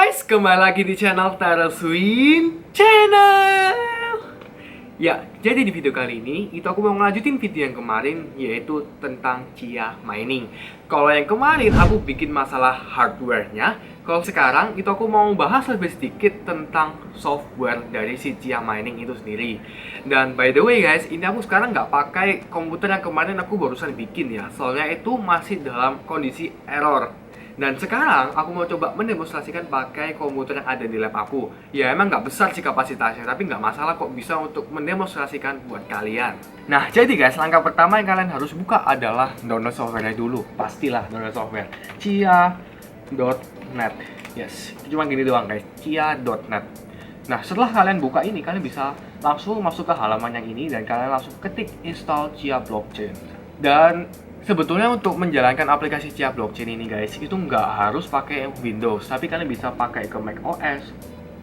guys, kembali lagi di channel Taraswin Channel. Ya, jadi di video kali ini itu aku mau ngelanjutin video yang kemarin, yaitu tentang Chia Mining. Kalau yang kemarin aku bikin masalah hardware-nya, kalau sekarang itu aku mau bahas lebih sedikit tentang software dari si Chia Mining itu sendiri. Dan by the way guys, ini aku sekarang nggak pakai komputer yang kemarin aku barusan bikin ya, soalnya itu masih dalam kondisi error. Dan sekarang aku mau coba mendemonstrasikan pakai komputer yang ada di lab aku. Ya emang nggak besar sih kapasitasnya, tapi nggak masalah kok bisa untuk mendemonstrasikan buat kalian. Nah jadi guys, langkah pertama yang kalian harus buka adalah download software dulu. Pastilah download software chia.net. Yes, cuma gini doang guys, chia.net. Nah setelah kalian buka ini, kalian bisa langsung masuk ke halaman yang ini dan kalian langsung ketik install Chia Blockchain. Dan sebetulnya untuk menjalankan aplikasi Chia Blockchain ini guys, itu nggak harus pakai Windows, tapi kalian bisa pakai ke Mac OS,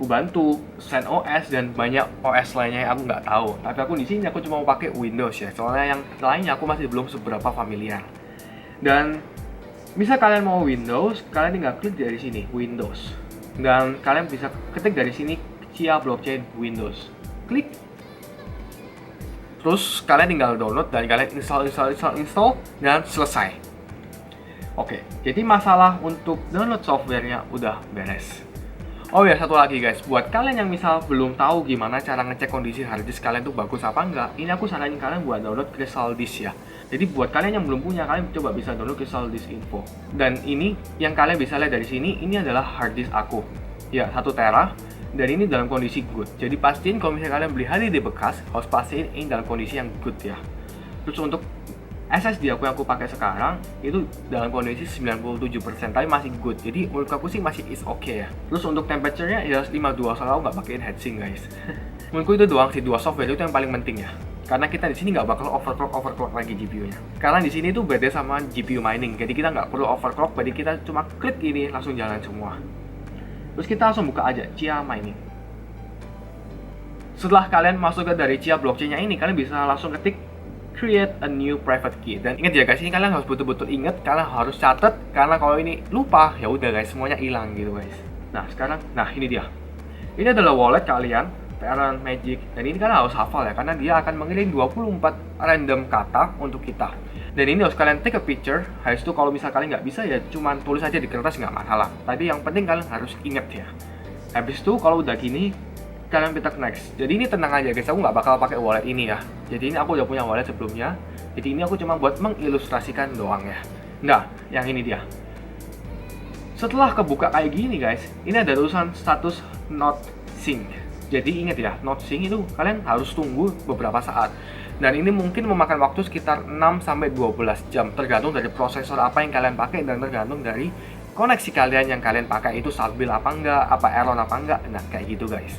Ubuntu, ZenOS, dan banyak OS lainnya yang aku nggak tahu. Tapi aku di sini aku cuma mau pakai Windows ya, soalnya yang lainnya aku masih belum seberapa familiar. Dan bisa kalian mau Windows, kalian tinggal klik dari sini Windows, dan kalian bisa ketik dari sini Chia Blockchain Windows, klik. Terus kalian tinggal download dan kalian install dan selesai. Oke, jadi masalah untuk download softwarenya udah beres. Oh ya, satu lagi guys, buat kalian yang misal belum tahu gimana cara ngecek kondisi harddisk kalian tuh bagus apa enggak, ini aku saranin kalian buat download Crystal Disk ya. Jadi buat kalian yang belum punya, kalian coba bisa download Crystal Disk Info. Dan ini yang kalian bisa lihat dari sini, ini adalah harddisk aku. Ya, 1 tera. Dan ini dalam kondisi good. Jadi pastiin kalau misalnya kalian beli HDD bekas, harus pastiin ini dalam kondisi yang good ya. Terus untuk SSD aku yang aku pakai sekarang itu dalam kondisi 97%, tapi masih good. Jadi menurut aku sih masih is okay ya. Terus untuk temperature-nya ya 52, soalnya aku nggak pakein heatsink guys. Menurutku itu doang sih, 2 software itu yang paling penting ya. Karena kita di sini nggak bakal overclock lagi GPU-nya. Karena di sini tuh beda sama GPU mining. Jadi kita nggak perlu overclock, jadi kita cuma klik ini langsung jalan semua. Terus kita langsung buka aja Chia Mining. Setelah kalian masuk ke dari Chia blockchain-nya ini, kalian bisa langsung ketik create a new private key. Dan ingat ya guys, ini kalian harus betul-betul ingat, kalian harus catat, karena kalau ini lupa ya udah guys, semuanya hilang gitu guys. Nah sekarang, ini dia. Ini adalah wallet kalian, Terran Magic, dan ini kalian harus hafal ya, karena dia akan mengirim 24 random kata untuk kita. Dan ini harus kalian take a picture. Habis itu kalau misal kalian nggak bisa ya cuman tulis aja di kertas, nggak masalah. Tapi yang penting kalian harus ingat ya. Habis itu kalau udah gini, kalian petak next. Jadi ini tenang aja guys, aku nggak bakal pakai wallet ini ya. Jadi ini aku udah punya wallet sebelumnya. Jadi ini aku cuma buat mengilustrasikan doang ya. Nah, yang ini dia. Setelah kebuka kayak gini guys, ini ada tulisan status not sync. Jadi ingat ya, not sync itu kalian harus tunggu beberapa saat. Dan ini mungkin memakan waktu sekitar 6-12 jam, tergantung dari prosesor apa yang kalian pakai dan tergantung dari koneksi kalian yang kalian pakai itu stabil apa enggak, apa error apa enggak. Nah, kayak gitu guys.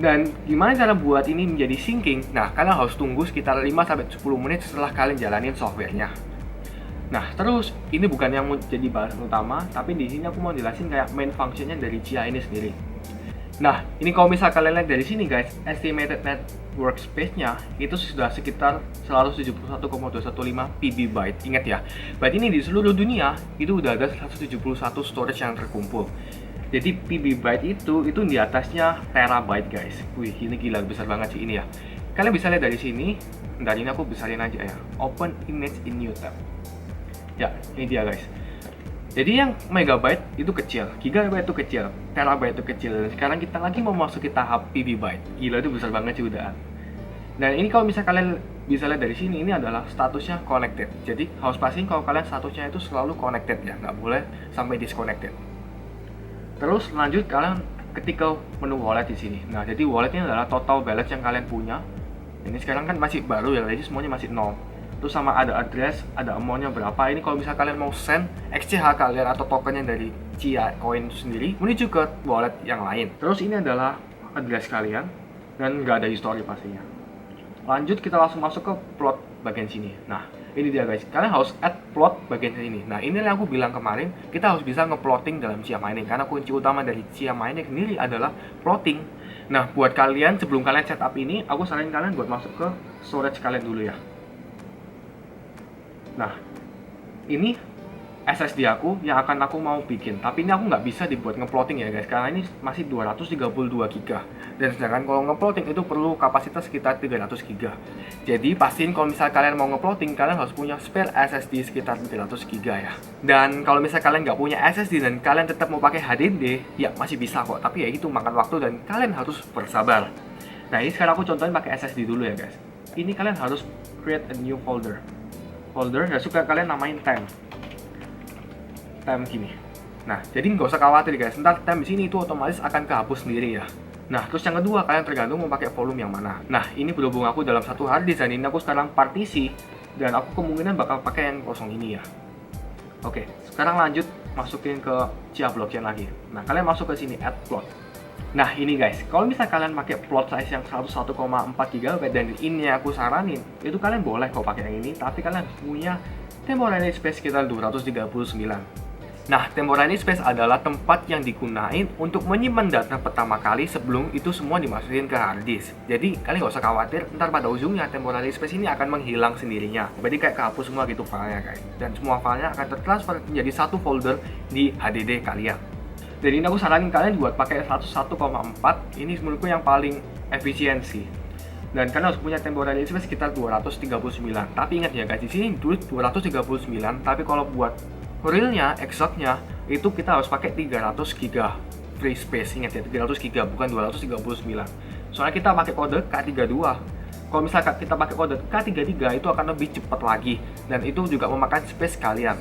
Dan gimana cara buat ini menjadi syncing? Nah, kalian harus tunggu sekitar 5-10 menit setelah kalian jalanin softwarenya. Nah, terus ini bukan yang jadi bahasan utama, tapi di sini aku mau jelasin kayak main functionnya dari Chia ini sendiri. Nah, ini kalau misal kalian lihat dari sini guys, estimated net workspace-nya itu sudah sekitar 171,215 PB byte. Ingat ya, berarti ini di seluruh dunia itu udah ada 171 storage yang terkumpul. Jadi PB byte itu di atasnya terabyte guys. Wih, ini gila besar banget sih ini ya. Kalian bisa lihat dari sini. Bentar, ini aku besarin aja ya. Open image in new tab. Ya, ini dia guys. Jadi yang megabyte itu kecil, gigabyte itu kecil, terabyte itu kecil. Dan sekarang kita lagi mau masuk ke tahap PB byte. Gila, itu besar banget sih udah. Dan ini kalau misalnya kalian bisa lihat dari sini, ini adalah statusnya connected. Jadi harus pastiin kalau kalian statusnya itu selalu connected ya, nggak boleh sampai disconnected. Terus lanjut kalian ketik ke menu wallet di sini. Nah, jadi walletnya adalah total balance yang kalian punya. Ini sekarang kan masih baru ya, jadi semuanya masih 0. Terus sama ada address, ada amount-nya berapa. Ini kalau misalnya kalian mau send XCH kalian atau tokennya dari Chia Coin sendiri menuju ke wallet yang lain. Terus ini adalah address kalian dan nggak ada history pastinya. Lanjut kita langsung masuk ke plot bagian sini. Nah, ini dia guys. Kalian harus add plot bagian sini. Nah, ini yang aku bilang kemarin, kita harus bisa nge-plotting dalam Chia Mining karena kunci utama dari Chia Mining sendiri adalah plotting. Nah, buat kalian sebelum kalian setup ini, aku saranin kalian buat masuk ke storage kalian dulu ya. Nah, ini SSD aku yang akan aku mau bikin. Tapi ini aku nggak bisa dibuat ngeplotting ya guys, karena ini masih 232 GB. Dan sedangkan kalau ngeplotting itu perlu kapasitas sekitar 300 GB. Jadi pastiin kalau misal kalian mau ngeplotting, kalian harus punya spare SSD sekitar 300 GB ya. Dan kalau misal kalian nggak punya SSD dan kalian tetap mau pakai HDD, ya masih bisa kok. Tapi ya itu makan waktu dan kalian harus bersabar. Nah ini sekarang aku contohin pakai SSD dulu ya guys. Ini kalian harus create a new folder. Ya suka kalian namain temp gini. Nah, jadi nggak usah khawatir guys, ntar temp di sini itu otomatis akan kehapus sendiri ya. Nah, terus yang kedua, kalian tergantung mau pakai volume yang mana. Nah, ini berhubung aku dalam satu hard disk dan ini aku sekarang partisi, dan aku kemungkinan bakal pakai yang kosong ini ya. Oke, sekarang lanjut masukin ke Chia Blockchain lagi. Nah, kalian masuk ke sini, add plot. Nah, ini guys, kalau misal kalian pakai plot size yang 101,4 GB dan ini aku saranin, itu kalian boleh kok pakai yang ini, tapi kalian punya temporary space sekitar 239. Nah, temporary space adalah tempat yang digunain untuk menyimpan data pertama kali sebelum itu semua dimasukin ke hard disk. Jadi, kalian nggak usah khawatir, ntar pada ujungnya temporary space ini akan menghilang sendirinya. Jadi kayak kehapus semua gitu filenya guys. Dan semua filenya akan tertransfer menjadi satu folder di HDD kalian. Jadi ini aku saranin kalian buat pakai 101,4, ini menurutku yang paling efisiensi. Dan kalian harus punya temporary space sekitar 239. Tapi ingat ya guys, di sini 239, tapi kalau buat realnya, exactnya itu kita harus pakai 300 GB free space. Ingat ya, 300 GB bukan 239. Soalnya kita pakai kode K32. Kalau misalkan kita pakai kode K33 itu akan lebih cepat lagi dan itu juga memakan space kalian.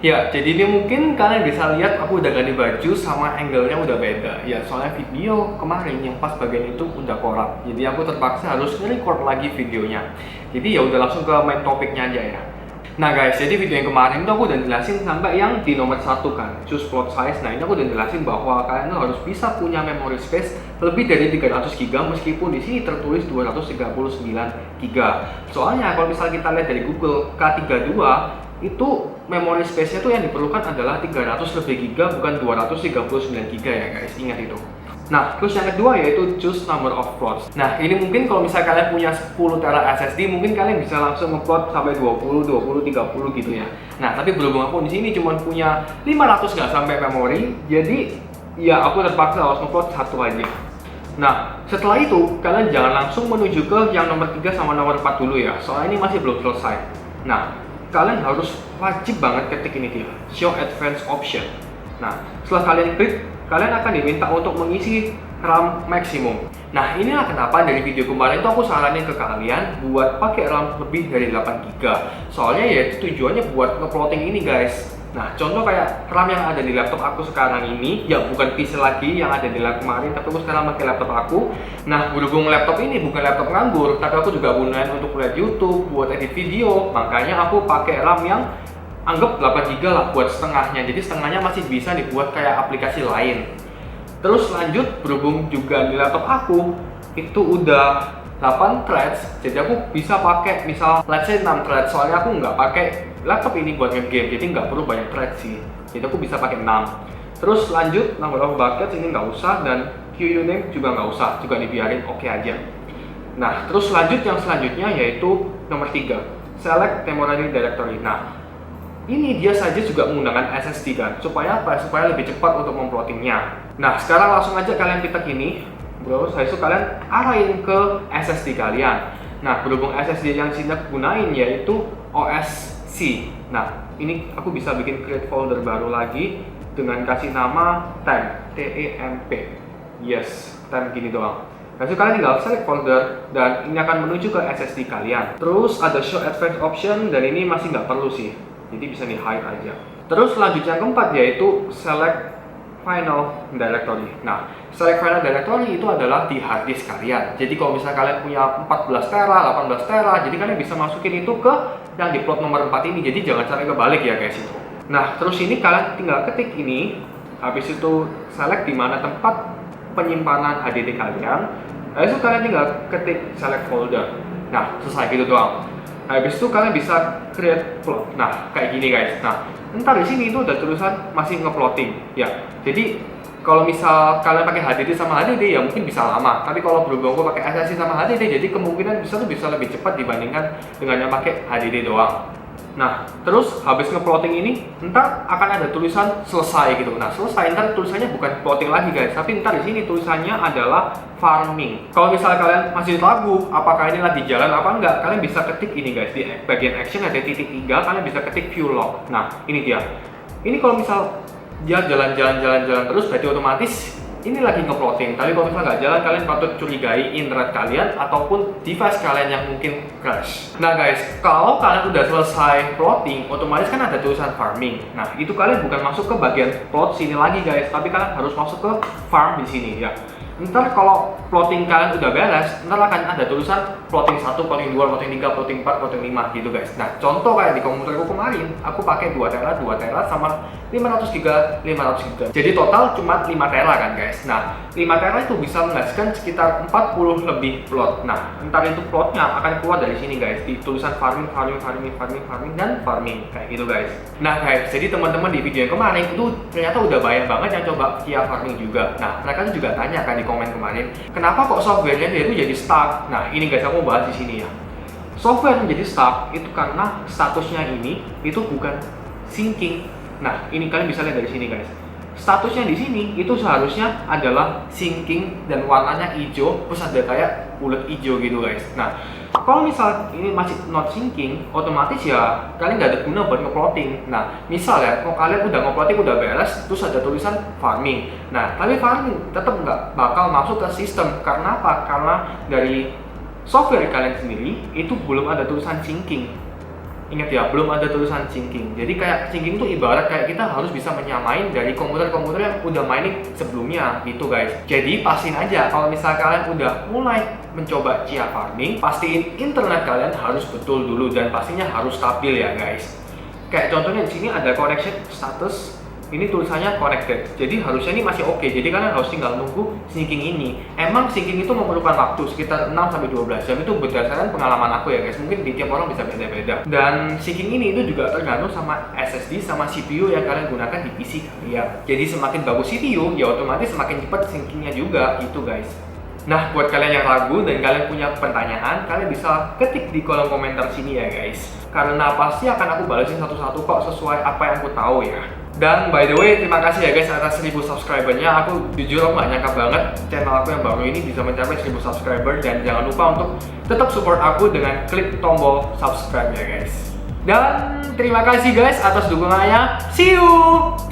Ya, jadi ini mungkin kalian bisa lihat aku udah ganti baju sama angle-nya udah beda. Ya, soalnya video kemarin yang pas bagian itu udah korup. Jadi aku terpaksa harus record lagi videonya. Jadi ya udah langsung ke main topiknya aja ya. Nah guys, jadi video yang kemarin itu aku udah jelasin sampai yang di nomor 1 kan, choose plot size. Nah ini aku udah jelasin bahwa kalian harus bisa punya memory space lebih dari 300 GB meskipun di sini tertulis 239 GB. Soalnya kalau misal kita lihat dari Google K32 itu memory space-nya tuh yang diperlukan adalah 300 lebih GB bukan 239 GB ya guys, ingat itu. Nah, terus yang kedua yaitu choose number of plots. Nah, ini mungkin kalau misalnya kalian punya 10 tera SSD, mungkin kalian bisa langsung ngeplot sampai 20, 20, 30 gitu ya. Nah, tapi berhubung aku di sini cuma punya 500 nggak sampai memori, jadi ya aku terpaksa harus ngeplot satu aja. Nah, setelah itu kalian jangan langsung menuju ke yang nomor 3 sama nomor 4 dulu ya, soalnya ini masih belum selesai. Nah, kalian harus wajib banget ketik ini dia, show advanced option. Nah, setelah kalian klik, kalian akan diminta untuk mengisi RAM maksimum. Nah, inilah kenapa dari video kemarin itu aku saranin ke kalian buat pakai RAM lebih dari 8 GB. Soalnya ya itu tujuannya buat ngeplotting ini guys. Nah, contoh kayak RAM yang ada di laptop aku sekarang ini, ya bukan PC lagi yang ada di laptop kemarin, tapi aku sekarang pakai laptop aku. Nah, berhubung laptop ini bukan laptop nganggur, tapi aku juga gunain untuk lihat YouTube, buat edit video, makanya aku pakai RAM yang anggap 8 GB lah buat setengahnya, jadi setengahnya masih bisa dibuat kayak aplikasi lain. Terus lanjut, berhubung juga di laptop aku itu udah 8 threads, jadi aku bisa pakai misal let's say 6 threads, soalnya aku nggak pakai laptop ini buat game, jadi nggak perlu banyak threads sih, jadi aku bisa pakai 6. Terus lanjut, number of buckets ini nggak usah, dan queue name juga nggak usah, juga dibiarin oke aja. Nah, terus lanjut yang selanjutnya yaitu nomor 3, select temporary directory. Nah, ini dia saja juga menggunakan SSD kan, supaya apa? Supaya lebih cepat untuk memplottingnya. Nah, sekarang langsung aja kalian pitak ini, bro, saya itu kalian arahin ke SSD kalian. Nah, berhubung SSD yang sini aku gunain yaitu OSC. Nah, ini aku bisa bikin create folder baru lagi dengan kasih nama temp, TEMP. Yes, temp gini doang. Nah, so kalian tinggal select folder dan ini akan menuju ke SSD kalian. Terus ada show advanced option dan ini masih nggak perlu sih, jadi bisa di hide aja. Terus lanjut yang keempat yaitu select final directory. Nah, select final directory itu adalah di hard disk kalian. Jadi kalau misalnya kalian punya 14 tera, 18 tera, jadi kalian bisa masukin itu ke yang di plot nomor 4 ini. Jadi jangan sampai kebalik ya guys itu. Nah, terus ini kalian tinggal ketik ini, habis itu select di mana tempat penyimpanan HDD kalian. Habis itu kalian tinggal ketik select folder. Nah, selesai gitu doang. Habis itu kalian bisa create plot. Nah, kayak gini guys. Nah, ntar di sini itu udah tulisan masih ngeplotting. Ya, jadi kalau misal kalian pakai HDD sama HDD ya mungkin bisa lama. Tapi kalau berhubung aku pakai SSD sama HDD, jadi kemungkinan bisa lebih cepat dibandingkan dengan yang pakai HDD doang. Nah, terus habis nge-plotting ini, ntar akan ada tulisan selesai gitu. Nah, selesai ntar tulisannya bukan plotting lagi guys, tapi ntar di sini tulisannya adalah farming. Kalau misalnya kalian masih ragu apakah ini lagi jalan apa enggak, kalian bisa ketik ini guys, di bagian action ada titik 3, kalian bisa ketik view log. Nah, ini dia. Ini kalau misal dia jalan-jalan terus, berarti otomatis ini lagi nge-plotting. Tapi kalau misalnya nggak jalan, kalian patut curigai internet kalian ataupun device kalian yang mungkin crash. Nah guys, kalau kalian udah selesai plotting, otomatis kan ada tulisan farming. Nah, itu kalian bukan masuk ke bagian plot sini lagi guys, tapi kalian harus masuk ke farm di sini ya. Ntar kalau plotting kalian udah beres, ntar akan ada tulisan plotting 1, plotting 2, plotting 3, plotting 4, plotting 5 gitu guys. Nah, contoh kayak di komputerku kemarin, aku pakai 2 tera sama 500 GB, 500 GB. Jadi total cuma 5 tera kan guys. Nah, 5 tera itu bisa menghasilkan sekitar 40 lebih plot. Nah, ntar itu plotnya akan keluar dari sini guys, di tulisan farming, dan farming kayak gitu guys. Nah guys, jadi teman-teman di video yang kemarin itu ternyata udah banyak banget yang coba via farming juga. Nah, mereka tuh juga tanya kan di komen kemarin, kenapa kok softwarenya dia itu jadi stuck? Nah, ini guys, aku bahas di sini ya. Software yang jadi stuck itu karena statusnya ini itu bukan syncing. Nah, ini kalian bisa lihat dari sini guys. Statusnya di sini itu seharusnya adalah syncing dan warnanya hijau, terus ada kayak bulat hijau gitu guys. Nah, kalau misal ini masih not syncing, otomatis ya kalian nggak ada guna buat nge-plotting. Nah, misal ya, kalau kalian udah nge-plotting udah beres, terus ada tulisan farming. Nah, tapi farming tetap nggak bakal masuk ke sistem. Karena apa? Karena dari software kalian sendiri itu belum ada tulisan syncing. Ingat ya, belum ada tulisan syncing. Jadi kayak syncing itu ibarat kayak kita harus bisa menyamain dari komputer-komputer yang udah mainin sebelumnya gitu guys. Jadi pastiin aja kalau misal kalian udah mulai mencoba Chia farming, pastiin internet kalian harus betul dulu dan pastinya harus stabil ya guys. Kayak contohnya di sini ada connection status. Ini tulisannya connected, jadi harusnya ini masih oke. Jadi kalian harus tinggal nunggu syncing ini. Emang syncing itu memerlukan waktu sekitar 6-12 jam, itu berdasarkan pengalaman aku ya guys. Mungkin di tiap orang bisa beda-beda. Dan syncing ini itu juga tergantung sama SSD sama CPU yang kalian gunakan di PC kalian. Jadi semakin bagus CPU, ya otomatis semakin cepat syncingnya juga gitu guys. Nah, buat kalian yang ragu dan kalian punya pertanyaan, kalian bisa ketik di kolom komentar sini ya guys. Karena pasti akan aku balesin satu-satu kok sesuai apa yang aku tahu ya. Dan by the way, terima kasih ya guys atas 1000 subscribernya. Aku jujur aku gak nyangka banget channel aku yang baru ini bisa mencapai 1000 subscriber. Dan jangan lupa untuk tetap support aku dengan klik tombol subscribe ya guys. Dan terima kasih guys atas dukungannya. See you!